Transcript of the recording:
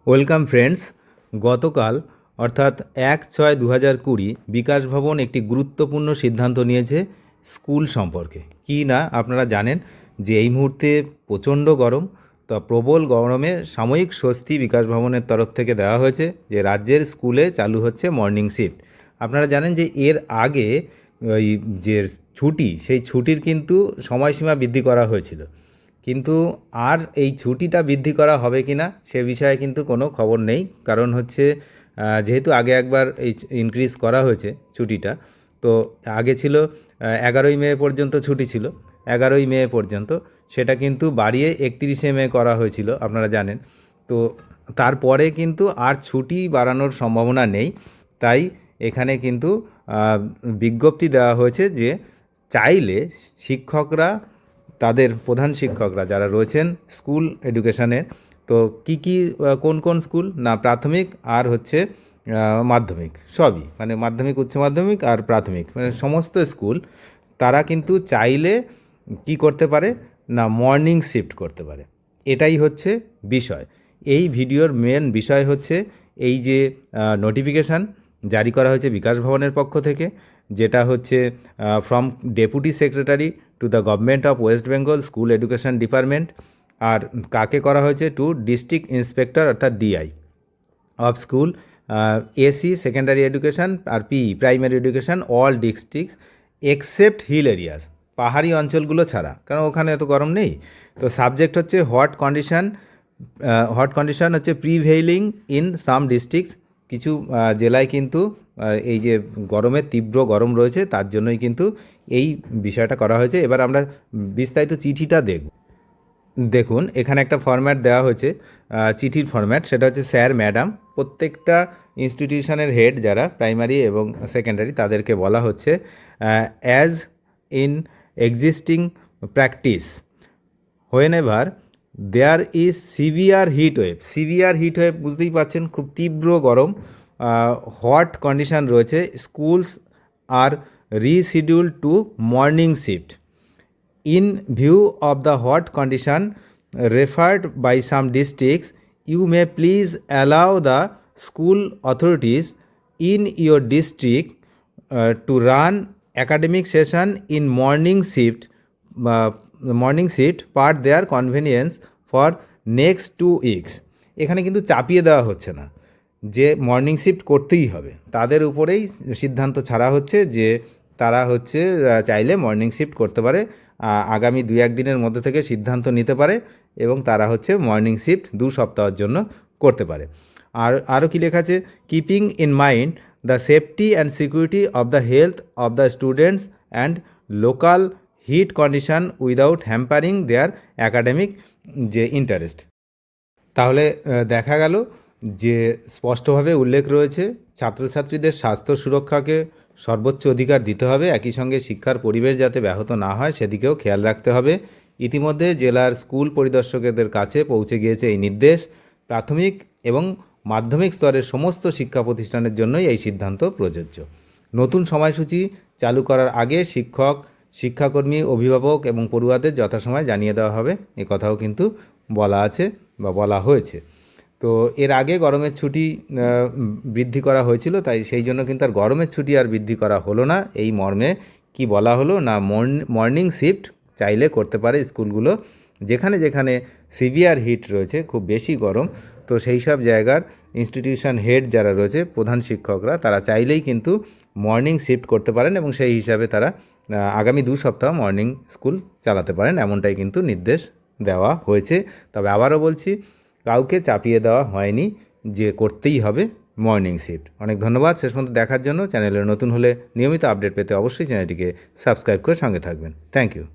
Welcome friends. গতকাল অর্থাৎ 1/6/2020 বিকাশ ভবন একটি গুরুত্বপূর্ণ সিদ্ধান্ত নিয়েছে স্কুল সম্পর্কে। কি না আপনারা জানেন যে এই মুহূর্তে প্রচণ্ড গরম, তো প্রবল গরমে সাময়িক স্বস্তি বিকাশ ভবনের তরফ থেকে দেওয়া হয়েছে যে রাজ্যের স্কুলে চালু হচ্ছে মর্নিং শিফট। আপনারা জানেন যে এর আগে ওই যে ছুটি, সেই ছুটির কিন্তু সময়সীমা বৃদ্ধি করা হয়েছিল, কিন্তু আর এই ছুটিটা বৃদ্ধি করা হবে কি না সে বিষয়ে কিন্তু কোনো খবর নেই। কারণ হচ্ছে যেহেতু আগে একবার এই ইনক্রিজ করা হয়েছে ছুটিটা, তো আগে ছিল 11ই মে পর্যন্ত ছুটি ছিল, 11ই মে পর্যন্ত, সেটা কিন্তু বাড়িয়ে 31শে মে করা হয়েছিল আপনারা জানেন। তো তারপরে কিন্তু আর ছুটি বাড়ানোর সম্ভাবনা নেই। তাই এখানে কিন্তু বিজ্ঞপ্তি দেওয়া হয়েছে যে চাইলে শিক্ষকরা, তাদের প্রধান শিক্ষকরা যারা রয়েছেন স্কুল এডুকেশনের, তো কি কোন কোন স্কুল না, প্রাথমিক আর হচ্ছে মাধ্যমিক, সবই মানে মাধ্যমিক, উচ্চ মাধ্যমিক আর প্রাথমিক, মানে সমস্ত স্কুল, তারা কিন্তু চাইলে কি করতে পারে না, মর্নিং শিফট করতে পারে। এটাই হচ্ছে বিষয়। এই ভিডিওর মেন বিষয় হচ্ছে এই যে নোটিফিকেশান জারি করা হয়েছে বিকাশ ভবনের পক্ষ থেকে, যেটা হচ্ছে from deputy secretary to the government of West Bengal school education department. আর কাকে করা হয়েছে? টু ডিস্ট্রিক্ট ইন্সপেক্টর অর্থাৎ DI of school, AC secondary education আর PE primary education all districts except hill areas, পাহাড়ি অঞ্চলগুলো ছাড়া, কারণ ওখানে এত গরম নেই। তো সাবজেক্ট হচ্ছে হট কন্ডিশন হচ্ছে প্রিভেইলিং ইন সাম ডিস্ট্রিক্টস। কিছু জেলায় কিন্তু এই যে গরমের তীব্র গরম রয়েছে, তার জন্যই কিন্তু এই বিষয়টা করা হয়েছে। এবার আমরা বিস্তারিত চিঠিটা দেখব। দেখুন, এখানে একটা ফরম্যাট দেওয়া হয়েছে, চিঠির ফরম্যাট, সেটা হচ্ছে স্যার ম্যাডাম। প্রত্যেকটা ইনস্টিটিউশনের হেড যারা প্রাইমারি এবং সেকেন্ডারি, তাদেরকে বলা হচ্ছে as in existing practice when there is severe heat wave. Severe heat wave বুঝতেই পারছেন, খুব তীব্র গরম, হট কন্ডিশন রয়েছে, schools are reschedule to morning shift. In view of the hot condition referred by some districts, you may please allow the school authorities in your district to run academic session in morning shift per their convenience for next 2 weeks. এখানে কিন্তু চাপিয়ে দেওয়া হচ্ছে না যে morning shift করতেই হবে, তাদের উপরেই সিদ্ধান্ত ছাড়া হচ্ছে যে তারা হচ্ছে চাইলে মর্নিং শিফট করতে পারে, আগামী 2-1 দিনের মধ্যে থেকে সিদ্ধান্ত নিতে পারে এবং তারা হচ্ছে মর্নিং শিফট 2 সপ্তাহের জন্য করতে পারে। আর আরও কী লেখা আছে? Keeping in mind the safety and security of the health of the students and local heat condition without hampering their academic যে ইন্টারেস্ট। তাহলে দেখা গেল যে স্পষ্টভাবে উল্লেখ রয়েছে ছাত্রছাত্রীদের স্বাস্থ্য সুরক্ষাকে সর্বোচ্চ অধিকার দিতে হবে, একই সঙ্গে শিক্ষার পরিবেশ যাতে ব্যাহত না হয় সেদিকেও খেয়াল রাখতে হবে। ইতিমধ্যে জেলার স্কুল পরিদর্শকদের কাছে পৌঁছে গিয়েছে এই নির্দেশ। প্রাথমিক এবং মাধ্যমিক স্তরের সমস্ত শিক্ষা প্রতিষ্ঠানের জন্যই এই সিদ্ধান্ত প্রযোজ্য। নতুন সময়সূচি চালু করার আগে শিক্ষক, শিক্ষাকর্মী, অভিভাবক এবং পড়ুয়াদের যথাসময়ে জানিয়ে দেওয়া হবে, এ কথাও কিন্তু বলা আছে বা বলা হয়েছে। তো এর আগে গরমের ছুটি বৃদ্ধি করা হয়েছিল, তাই সেই জন্য কিন্তু আর গরমের ছুটি আর বৃদ্ধি করা হলো না। এই মর্মে কি বলা হলো না, মর্নিং শিফট চাইলে করতে পারে স্কুলগুলো, যেখানে যেখানে সিভিয়ার হিট রয়েছে, খুব বেশি গরম, তো সেই সব জায়গার ইনস্টিটিউশন হেড যারা রয়েছে, প্রধান শিক্ষকরা, তারা চাইলেই কিন্তু মর্নিং শিফট করতে পারেন এবং সেই হিসাবে তারা আগামী 2 সপ্তাহ মর্নিং স্কুল চালাতে পারেন, এমনটাই কিন্তু নির্দেশ দেওয়া হয়েছে। তবে আবারও বলছি, কাউকে চাপিয়ে দেওয়া হয়নি যে করতেই হবে মর্নিং শিফট। অনেক ধন্যবাদ শেষ পর্যন্ত দেখার জন্য। চ্যানেলে নতুন হলে নিয়মিত আপডেট পেতে অবশ্যই চ্যানেলটিকে সাবস্ক্রাইব করে সঙ্গে থাকবেন। Thank you.